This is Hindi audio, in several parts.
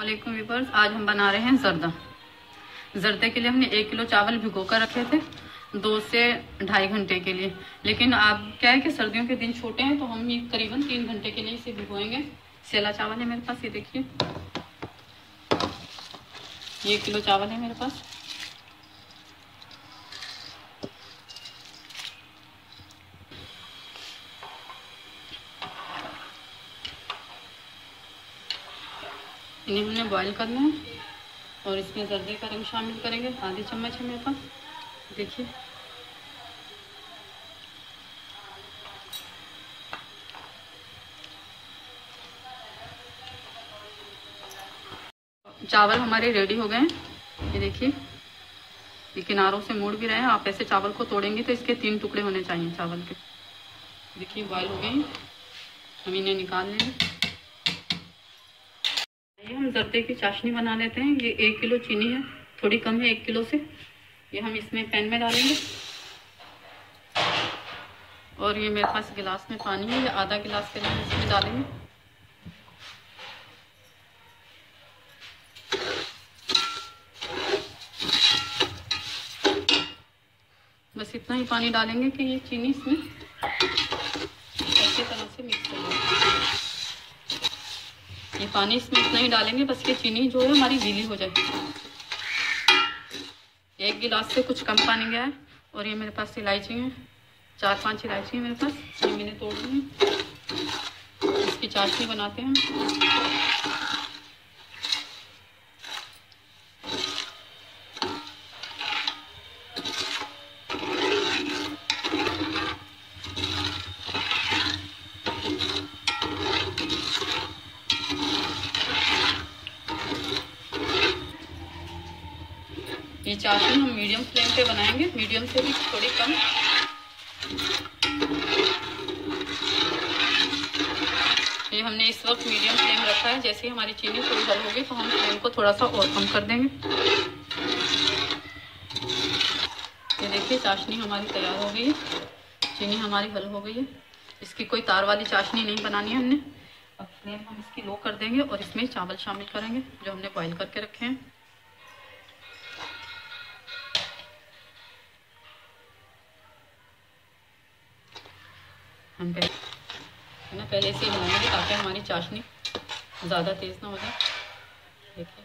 वालेकुम व्यूअर्स, आज हम बना रहे हैं जर्दा। जर्दे के लिए हमने 1 किलो चावल भिगो कर रखे थे 2 से ढाई घंटे के लिए। लेकिन अब क्या है कि सर्दियों के दिन छोटे हैं तो हम ये करीबन 3 घंटे के लिए इसे भिगोएंगे। सेला चावल है मेरे पास, ये देखिए, ये 1 किलो चावल है मेरे पास। इन्हें हमने बॉईल करना है और इसमें जर्दे का रंग शामिल करेंगे। आधी चम्मच है मेरे पास, देखिए। चावल हमारे रेडी हो गए हैं, ये देखिए, ये किनारों से मुड़ भी रहे हैं। आप ऐसे चावल को तोड़ेंगे तो इसके 3 टुकड़े होने चाहिए चावल के। देखिए बॉईल हो गए हैं, हम इन्हें निकाल लेंगे। ये हम जर्दे की चाशनी बना लेते हैं। ये 1 किलो चीनी है, थोड़ी कम है 1 किलो से। ये हम इसमें पैन में डालेंगे और ये मेरे पास गिलास में पानी है, ये आधा गिलास के लिए इसमें डालेंगे। बस इतना ही पानी डालेंगे कि ये चीनी इसमें अच्छी तरह से मिक्स हो जाए। ये पानी इसमें इतना ही डालेंगे बस कि चीनी जो है हमारी गीली हो जाए। 1 गिलास से कुछ कम पानी गया है। और ये मेरे पास इलायची है, 4-5 इलायची है मेरे पास, ये मैंने तोड़ दी है। इसकी चाशनी बनाते हैं। ये चाशनी हम मीडियम फ्लेम पे बनाएंगे, मीडियम से भी थोड़ी कम। ये हमने इस वक्त मीडियम फ्लेम रखा है। जैसे ही हमारी चीनी थोड़ी हल होगी तो हम फ्लेम को थोड़ा सा और कम कर देंगे। ये देखिए, चाशनी हमारी तैयार हो गई है, चीनी हमारी हल हो गई है। इसकी कोई तार वाली चाशनी नहीं बनानी है हमने। अब फ्लेम हम इसकी लो कर देंगे और इसमें चावल शामिल करेंगे जो हमने बॉईल करके रखे हैं। हम पहले से हिलाएंगे ताकि हमारी चाशनी ज़्यादा तेज़ ना हो जाए। देखिए,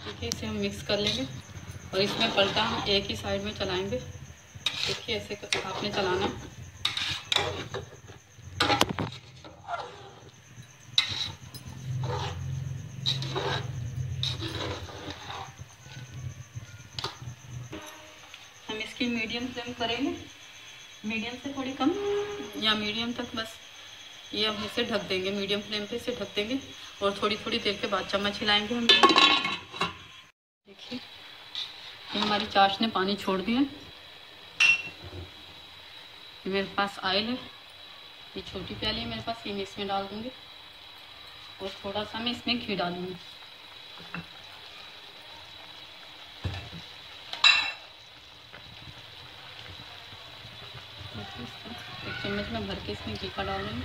देखिए, इसे हम मिक्स कर लेंगे और इसमें पलटा हम एक ही साइड में चलाएंगे। देखिए, ऐसे आपने चलाना। हम इसकी मीडियम फ्लेम करेंगे, मीडियम से थोड़ी कम या मीडियम तक। बस ये हम इसे ढक देंगे, मीडियम फ्लेम पे इसे ढक देंगे और थोड़ी थोड़ी देर के बाद चम्मच हिलाएंगे हम। देखिए, ये हमारी चाश ने पानी छोड़ दिया। मेरे पास ऑयल है, ये छोटी प्याली है मेरे पास, ये मैं इसमें डाल दूंगी और थोड़ा सा मैं इसमें घी डालूंगी। एक चम्मच में भर के इसमें घी का डालूंगी।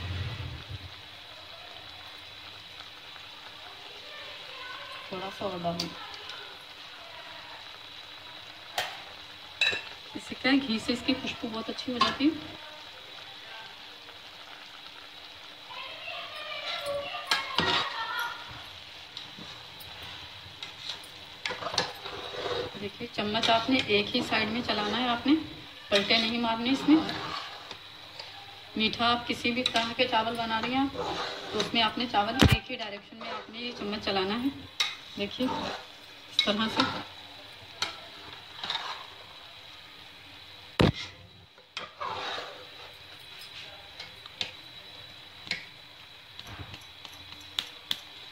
थोड़ा सा और डालूंगी। इससे क्या है, घी से इसकी खुशबू बहुत अच्छी हो जाती है। देखिए, चम्मच आपने एक ही साइड में चलाना है, आपने पलटे नहीं मारने इसमें। मीठा आप किसी भी तरह के चावल बना रही हैं तो उसमें आपने चावल एक ही डायरेक्शन में आपने ये चम्मच चलाना है। देखिए, इस तरह से।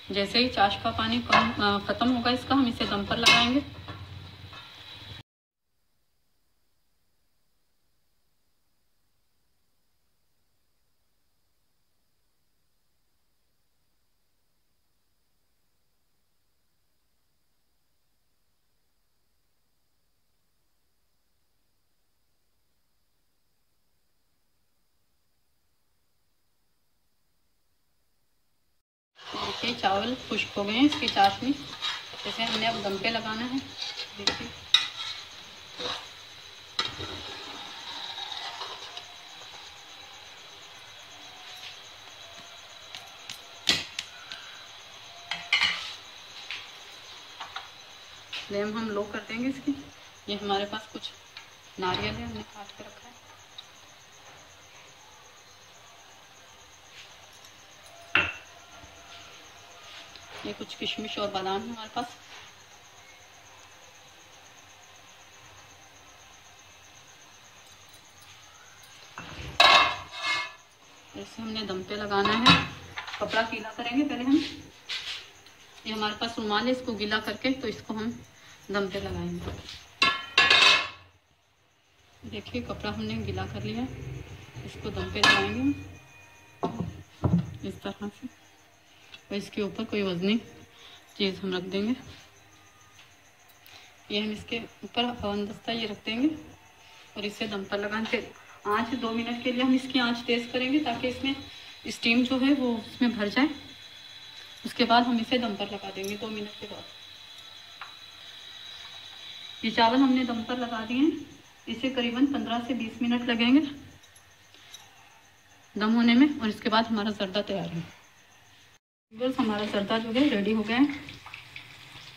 जैसे ही चाश का पानी ख़त्म होगा इसका, हम इसे दम पर लगाएंगे। देखिए चावल खुश्क हो गए हैं, इसकी चाशनी जैसे हमने अब दम पे लगाना है। देखिए फ्लेम हम लो कर देंगे इसकी। ये हमारे पास कुछ नारियल है, हमने काट के रखा है। ये कुछ किशमिश और बादाम है हमारे पास। ऐसे हमने दम पे लगाना है। कपड़ा गीला करेंगे पहले हम। ये हमारे पास रुमाल है, इसको गीला करके तो इसको हम दम पे लगाएंगे। देखिए कपड़ा हमने गीला कर लिया, इसको दम पे लगाएंगे इस तरह से। और इसके ऊपर कोई वजनी चीज़ हम रख देंगे। ये हम इसके ऊपर हवन दस्ता ये रख देंगे और इसे दम पर लगाते। आँच 2 मिनट के लिए हम इसकी आँच तेज़ करेंगे ताकि इसमें स्टीम जो है वो इसमें भर जाए। उसके बाद हम इसे दम पर लगा देंगे 2 मिनट के बाद। ये चावल हमने दम पर लगा दिए हैं। इसे करीबन 15 से 20 मिनट लगेंगे दम होने में, और इसके बाद हमारा जर्दा तैयार है। बस हमारा जर्दा जो है रेडी हो गया है।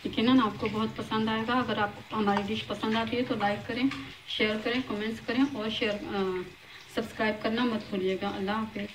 यकीनन आपको बहुत पसंद आएगा। अगर आपको हमारी डिश पसंद आती है तो लाइक करें, शेयर करें, कमेंट्स करें और सब्सक्राइब करना मत भूलिएगा। अल्लाह हाफिज़।